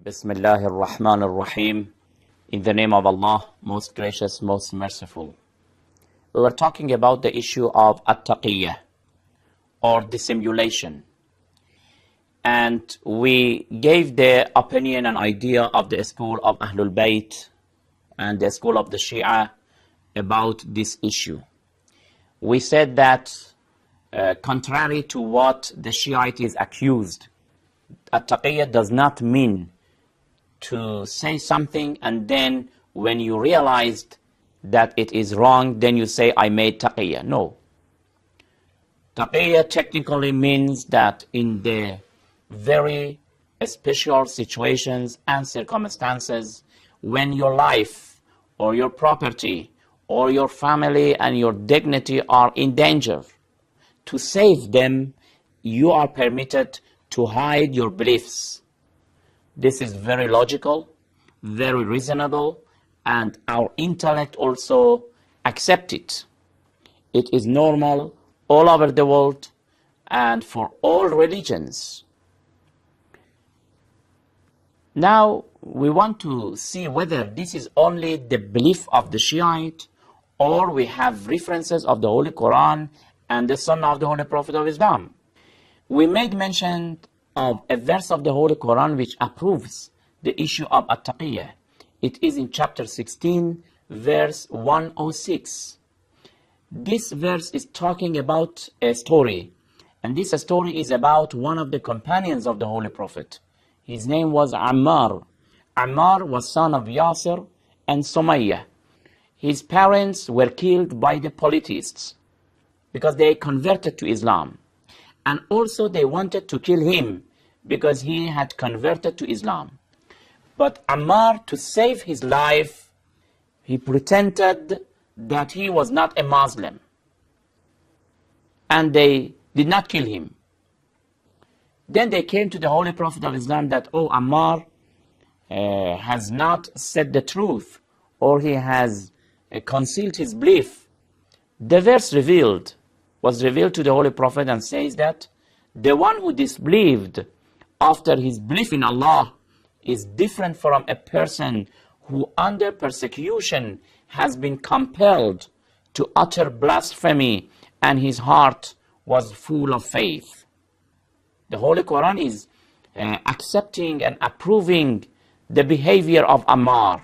Bismillah ar-Rahman ar-Rahim. In the name of Allah, most gracious, most merciful. We were talking about the issue of at-taqiyyah, or dissimulation. And we gave the opinion and idea of the school of Ahlul Bayt and the school of the Shia about this issue. We said that contrary to what the Shiite is accused, at-taqiyyah does not mean to say something and then when you realized that it is wrong, then you say, I made taqiyyah. No. Taqiyyah technically means that in the very special situations and circumstances when your life or your property or your family and your dignity are in danger, to save them, you are permitted to hide your beliefs. This is very logical, very reasonable, and our intellect also accepts it. It is normal all over the world and for all religions. Now, we want to see whether this is only the belief of the Shiite or we have references of the Holy Quran and the Sunnah of the Holy Prophet of Islam. We made mention of a verse of the Holy Quran which approves the issue of at-taqiyyah. It is in chapter 16, verse 106. This verse is talking about a story, and this story is about one of the companions of the Holy Prophet. His name was Ammar. Ammar was son of Yasir and Sumayyah. His parents were killed by the polytheists because they converted to Islam. And also they wanted to kill him because he had converted to Islam. But Ammar, to save his life, he pretended that he was not a Muslim. And they did not kill him. Then they came to the Holy Prophet of Islam that, oh, Ammar has not said the truth, or he has concealed his belief. The verse was revealed to the Holy Prophet and says that the one who disbelieved after his belief in Allah is different from a person who under persecution has been compelled to utter blasphemy and his heart was full of faith. The Holy Quran is accepting and approving the behavior of Ammar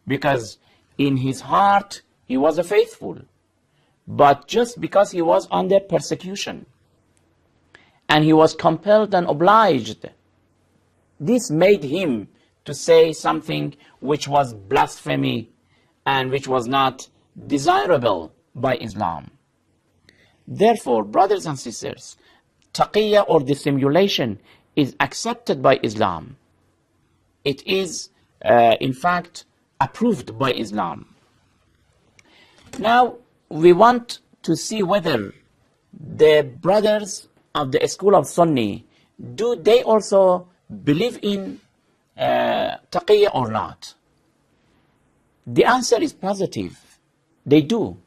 because in his heart he was a faithful. But just because he was under persecution and he was compelled and obliged, this made him to say something which was blasphemy and which was not desirable by Islam. Therefore, brothers and sisters, taqiyyah or dissimulation is accepted by Islam. It is, in fact, approved by Islam. Now, we want to see whether the brothers of the school of Sunni, do they also believe in taqiyyah or not? The answer is positive. They do.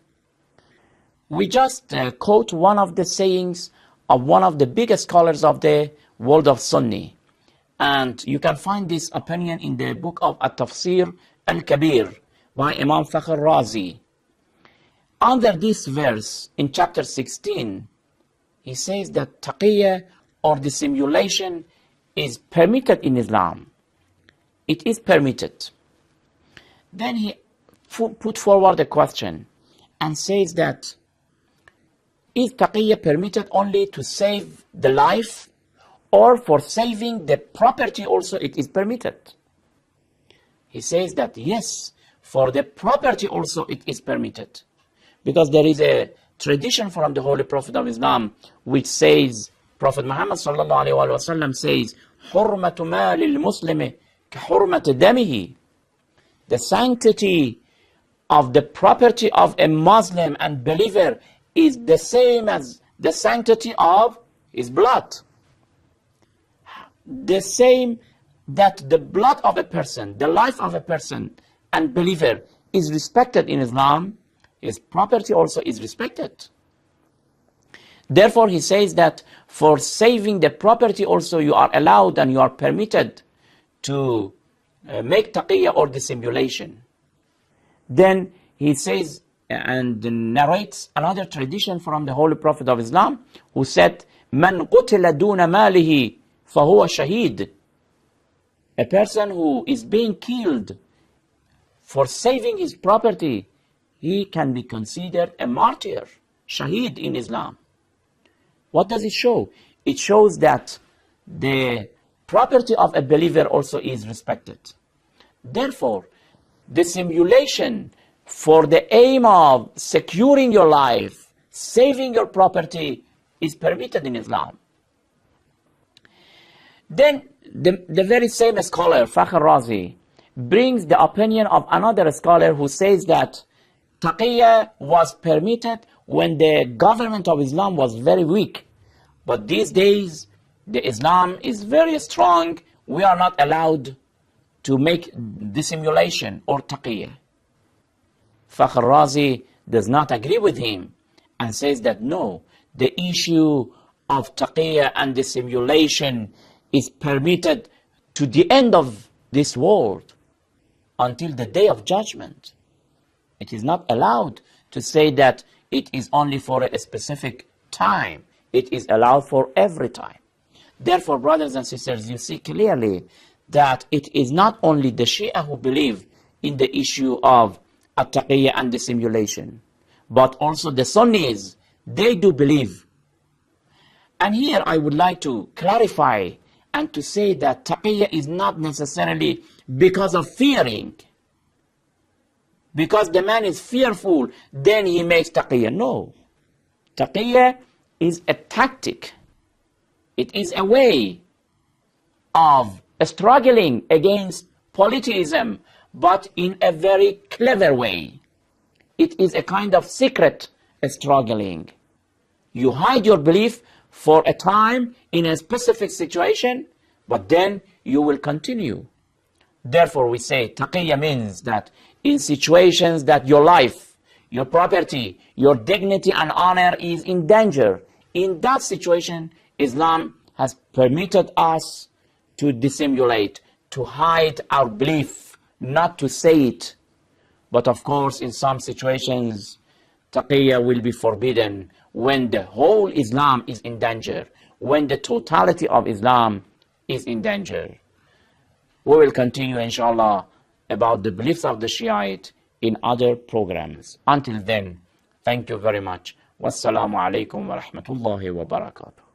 We just quote one of the sayings of one of the biggest scholars of the world of Sunni. And you can find this opinion in the book of At-Tafsir Al-Kabir by Imam Fakhr Razi. Under this verse, in chapter 16, he says that taqiyyah or dissimulation is permitted in Islam. It is permitted. Then he put forward a question and says that, is taqiyyah permitted only to save the life, or for saving the property also it is permitted? He says that yes, for the property also it is permitted. Because there is a tradition from the Holy Prophet of Islam which says, Prophet Muhammad sallallahu alaihi wasallam says, حُرْمَةُ مَالِ الْمُسْلِمِ كَحُرْمَةِ دَمِهِ. The sanctity of the property of a Muslim and believer is the same as the sanctity of his blood. The same that the blood of a person, the life of a person and believer is respected in Islam, his property also is respected. Therefore, he says that for saving the property also you are allowed and you are permitted to make taqiyya or dissimulation. Then he says and narrates another tradition from the Holy Prophet of Islam, who said, "Man qutila duna malihi fahuwa shaheed." A person who is being killed for saving his property, he can be considered a martyr, shaheed in Islam. What does it show? It shows that the property of a believer also is respected. Therefore, dissimulation for the aim of securing your life, saving your property, is permitted in Islam. Then the very same scholar, Fakhr Razi, brings the opinion of another scholar who says that taqiyya was permitted when the government of Islam was very weak. But these days, the Islam is very strong. We are not allowed to make dissimulation or taqiyya. Fakhr Razi does not agree with him and says that no, the issue of taqiyya and dissimulation is permitted to the end of this world until the day of judgment. It is not allowed to say that it is only for a specific time. It is allowed for every time. Therefore, brothers and sisters, you see clearly that it is not only the Shia who believe in the issue of at-taqiyya and dissimulation, but also the Sunnis, they do believe. And here I would like to clarify and to say that taqiyya is not necessarily because of fearing. Because the man is fearful, then he makes taqiyya. No. Taqiyya is a tactic. It is a way of struggling against polytheism, but in a very clever way. It is a kind of secret struggling. You hide your belief for a time in a specific situation, but then you will continue. Therefore, we say taqiyya means that in situations that your life, your property, your dignity and honor is in danger, in that situation, Islam has permitted us to dissimulate, to hide our belief, not to say it. But of course, in some situations, taqiyya will be forbidden when the whole Islam is in danger, when the totality of Islam is in danger. We will continue, inshallah, about the beliefs of the Shiite in other programs. Until then, thank you very much. Wassalamu alaikum wa rahmatullahi wa barakatuh.